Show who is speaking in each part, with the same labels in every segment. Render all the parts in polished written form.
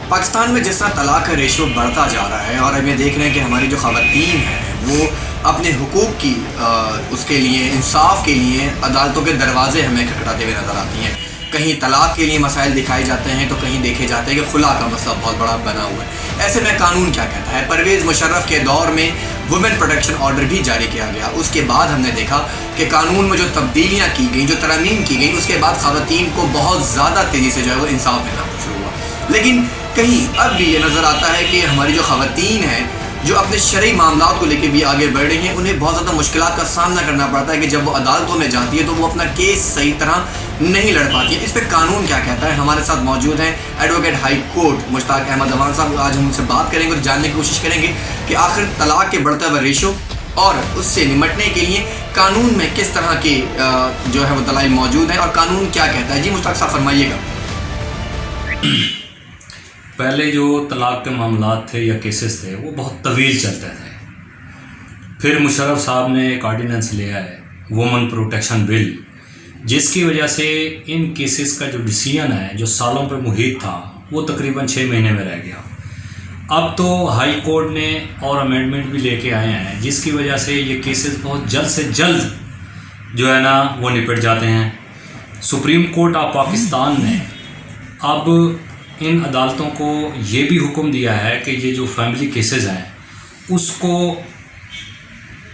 Speaker 1: پاکستان میں جس طرح طلاق کا ریشو بڑھتا جا رہا ہے اور ہم یہ دیکھ رہے ہیں کہ ہماری جو خواتین ہیں وہ اپنے حقوق کی اس کے لیے انصاف کے لیے عدالتوں کے دروازے ہمیں کھٹکھٹاتے ہوئے نظر آتی ہیں. کہیں طلاق کے لیے مسائل دکھائے جاتے ہیں تو کہیں دیکھے جاتے ہیں کہ خلا کا مسئلہ بہت بڑا بنا ہوا ہے. ایسے میں قانون کیا کہتا ہے؟ پرویز مشرف کے دور میں وومن پروٹیکشن آرڈر بھی جاری کیا گیا. اس کے بعد ہم نے دیکھا کہ قانون میں جو تبدیلیاں کی گئیں، جو ترامیم کی گئیں، اس کے بعد خواتین کو بہت زیادہ تیزی سے جو ہے وہ انصاف ملنا شروع ہوا. لیکن کہیں اب بھی یہ نظر آتا ہے کہ ہماری جو خواتین ہیں جو اپنے شرعی معاملات کو لے کے بھی آگے بڑھ رہی ہیں، انہیں بہت زیادہ مشکلات کا سامنا کرنا پڑتا ہے کہ جب وہ عدالتوں میں جاتی ہے تو وہ اپنا کیس صحیح طرح نہیں لڑ پاتی ہے. اس پہ قانون کیا کہتا ہے؟ ہمارے ساتھ موجود ہیں ایڈوکیٹ ہائی کورٹ مشتاق احمد اوان صاحب. آج ہم ان سے بات کریں گے اور جاننے کی کوشش کریں گے کہ آخر طلاق کے بڑھتا ہوا ریشو اور اس سے نمٹنے کے لیے قانون میں کس طرح کے جو ہے وہ دلائل موجود ہیں اور قانون کیا کہتا ہے. جی مشتاق صاحب فرمائیے گا.
Speaker 2: پہلے جو طلاق کے معاملات تھے یا کیسز تھے وہ بہت طویل چلتے تھے. پھر مشرف صاحب نے ایک آرڈیننس لیا ہے وومن پروٹیکشن بل، جس کی وجہ سے ان کیسز کا جو ڈیسیژن ہے جو سالوں پہ محیط تھا وہ تقریباً 6 مہینے میں رہ گیا. اب تو ہائی کورٹ نے اور امینڈمنٹ بھی لے کے آئے ہیں جس کی وجہ سے یہ کیسز بہت جلد سے جلد جو ہے نا وہ نپٹ جاتے ہیں. سپریم کورٹ آف پاکستان نے اب ان عدالتوں کو یہ بھی حکم دیا ہے کہ یہ جو فیملی کیسز ہیں اس کو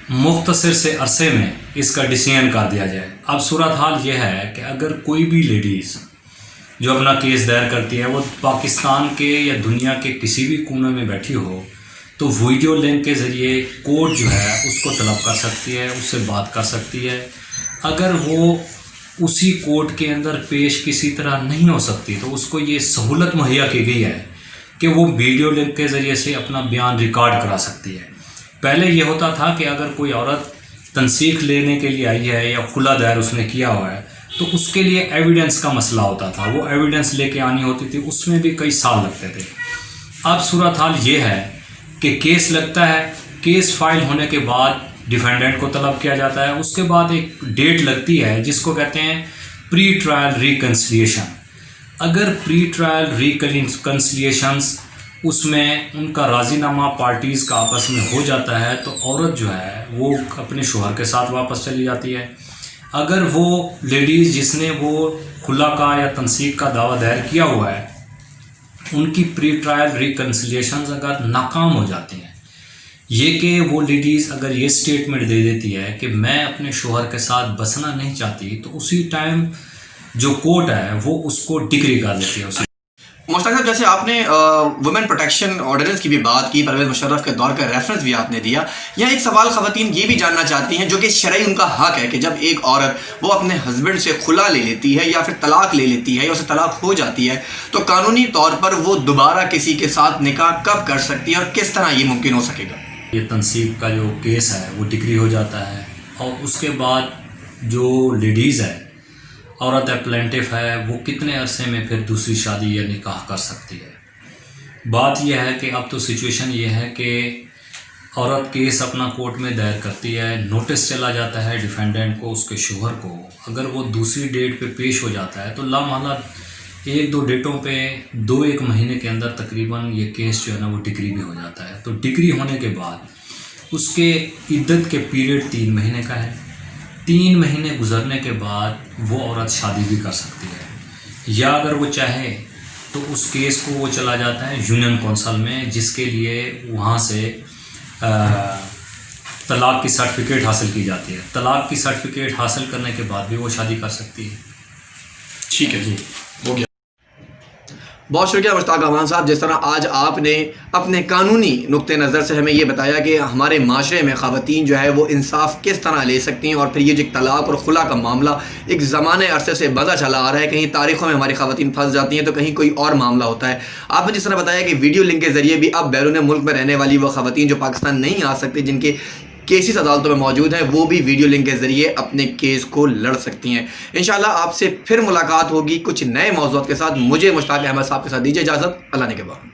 Speaker 2: مختصر سے عرصے میں اس کا ڈیسیژن کر دیا جائے. اب صورتحال یہ ہے کہ اگر کوئی بھی لیڈیز جو اپنا کیس دائر کرتی ہے وہ پاکستان کے یا دنیا کے کسی بھی کونے میں بیٹھی ہو تو ویڈیو لنک کے ذریعے کورٹ جو ہے اس کو طلب کر سکتی ہے، اس سے بات کر سکتی ہے. اگر وہ اسی کورٹ کے اندر پیش کسی طرح نہیں ہو سکتی تو اس کو یہ سہولت مہیا کی گئی ہے کہ وہ ویڈیو لنک کے ذریعے سے اپنا بیان ریکارڈ کرا سکتی ہے. پہلے یہ ہوتا تھا کہ اگر کوئی عورت تنسیخ لینے کے لیے آئی ہے یا خلا دائر اس نے کیا ہوا ہے تو اس کے لیے ایویڈنس کا مسئلہ ہوتا تھا، وہ ایویڈنس لے کے آنی ہوتی تھی، اس میں بھی کئی سال لگتے تھے. اب صورتحال یہ ہے کہ کیس لگتا ہے، کیس فائل ہونے کے بعد ڈیفینڈنٹ کو طلب کیا جاتا ہے، اس کے بعد ایک ڈیٹ لگتی ہے جس کو کہتے ہیں پری ٹرائل ریکنسلیشن. اگر پری ٹرائل ریکنسلیشنز اس میں ان کا راضی نامہ پارٹیز کا آپس میں ہو جاتا ہے تو عورت جو ہے وہ اپنے شوہر کے ساتھ واپس چلی جاتی ہے. اگر وہ لیڈیز جس نے وہ خلا کا یا تنسیخ کا دعویٰ دائر کیا ہوا ہے ان کی پری ٹرائل ریکنسلیشنز اگر ناکام ہو جاتی ہیں، یہ کہ وہ لیڈیز اگر یہ سٹیٹمنٹ دے دیتی ہے کہ میں اپنے شوہر کے ساتھ بسنا نہیں چاہتی تو اسی ٹائم جو کورٹ ہے وہ اس کو ڈگری کر دیتی ہے.
Speaker 1: مشتاق صاحب جیسے آپ نے وومن پروٹیکشن آرڈیننس کی بھی بات کی، پرویز مشرف کے دور کا ریفرنس بھی آپ نے دیا. یہاں ایک سوال خواتین یہ بھی جاننا چاہتی ہیں جو کہ شرعی ان کا حق ہے کہ جب ایک عورت وہ اپنے ہسبینڈ سے خلا لے لیتی ہے یا پھر طلاق لے لیتی ہے یا اسے طلاق ہو جاتی ہے تو قانونی طور پر وہ دوبارہ کسی کے ساتھ نکاح کب کر سکتی ہے اور کس طرح یہ ممکن ہو سکے گا؟
Speaker 2: یہ تنسیخ کا جو کیس ہے وہ ڈگری ہو جاتا ہے اور اس کے بعد جو لیڈیز ہے، عورت پلینٹف ہے، وہ کتنے عرصے میں پھر دوسری شادی یا نکاح کر سکتی ہے. بات یہ ہے کہ اب تو سچویشن یہ ہے کہ عورت کیس اپنا کورٹ میں دائر کرتی ہے، نوٹس چلا جاتا ہے ڈیفینڈنٹ کو، اس کے شوہر کو. اگر وہ دوسری ڈیٹ پہ پیش ہو جاتا ہے تو لامحالہ 1-2 ڈیٹوں پہ 2-1 مہینے کے اندر تقریباً یہ کیس جو ہے نا وہ ڈگری بھی ہو جاتا ہے. تو ڈگری ہونے کے بعد اس کے عدت کے پیریڈ 3 مہینے کا ہے. 3 مہینے گزرنے کے بعد وہ عورت شادی بھی کر سکتی ہے، یا اگر وہ چاہے تو اس کیس کو وہ چلا جاتا ہے یونین کونسل میں جس کے لیے وہاں سے طلاق کی سرٹیفکیٹ حاصل کی جاتی ہے. طلاق کی سرٹیفکیٹ حاصل کرنے کے بعد بھی وہ شادی کر سکتی ہے.
Speaker 1: ٹھیک ہے جی، ہو گیا. بہت شکریہ مشتاق اوان صاحب. جس طرح آج آپ نے اپنے قانونی نقطۂ نظر سے ہمیں یہ بتایا کہ ہمارے معاشرے میں خواتین جو ہے وہ انصاف کس طرح لے سکتی ہیں اور پھر یہ جو طلاق اور خلا کا معاملہ ایک زمانے عرصے سے بڑھتا چلا آ رہا ہے، کہیں تاریخوں میں ہماری خواتین پھنس جاتی ہیں تو کہیں کوئی اور معاملہ ہوتا ہے. آپ نے جس طرح بتایا کہ ویڈیو لنک کے ذریعے بھی اب بیرون ملک میں رہنے والی وہ خواتین جو پاکستان نہیں آ سکتی، جن کے کیسز عدالتوں میں موجود ہیں، وہ بھی ویڈیو لنک کے ذریعے اپنے کیس کو لڑ سکتی ہیں. انشاءاللہ آپ سے پھر ملاقات ہوگی کچھ نئے موضوعات کے ساتھ. مجھے مشتاق احمد صاحب کے ساتھ دیجیے اجازت. اللہ نے کے بعد.